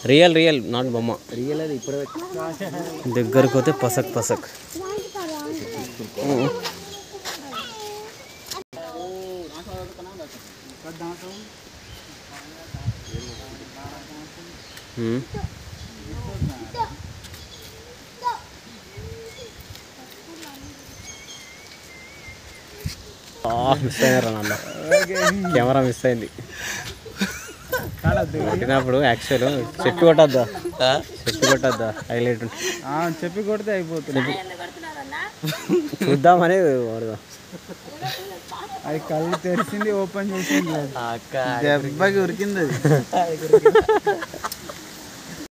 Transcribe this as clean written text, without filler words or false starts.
real real not బొమ్మ real అది ఇప్పుడు దగ్గరకు పోతే పసక్ పసక్ మిస్ అయినారా నాన్న కెమెరా మిస్ అయింది కొట్టినప్పుడు యాక్చువల్ చెప్పి కొట్టద్దా హైలైట్ చెప్పి కొడితే అయిపోతుంది చూద్దామని వాడదాం అది కళ్ళు తెరిచింది ఓపెన్ చేసింది దెబ్బకి ఉరికింది అది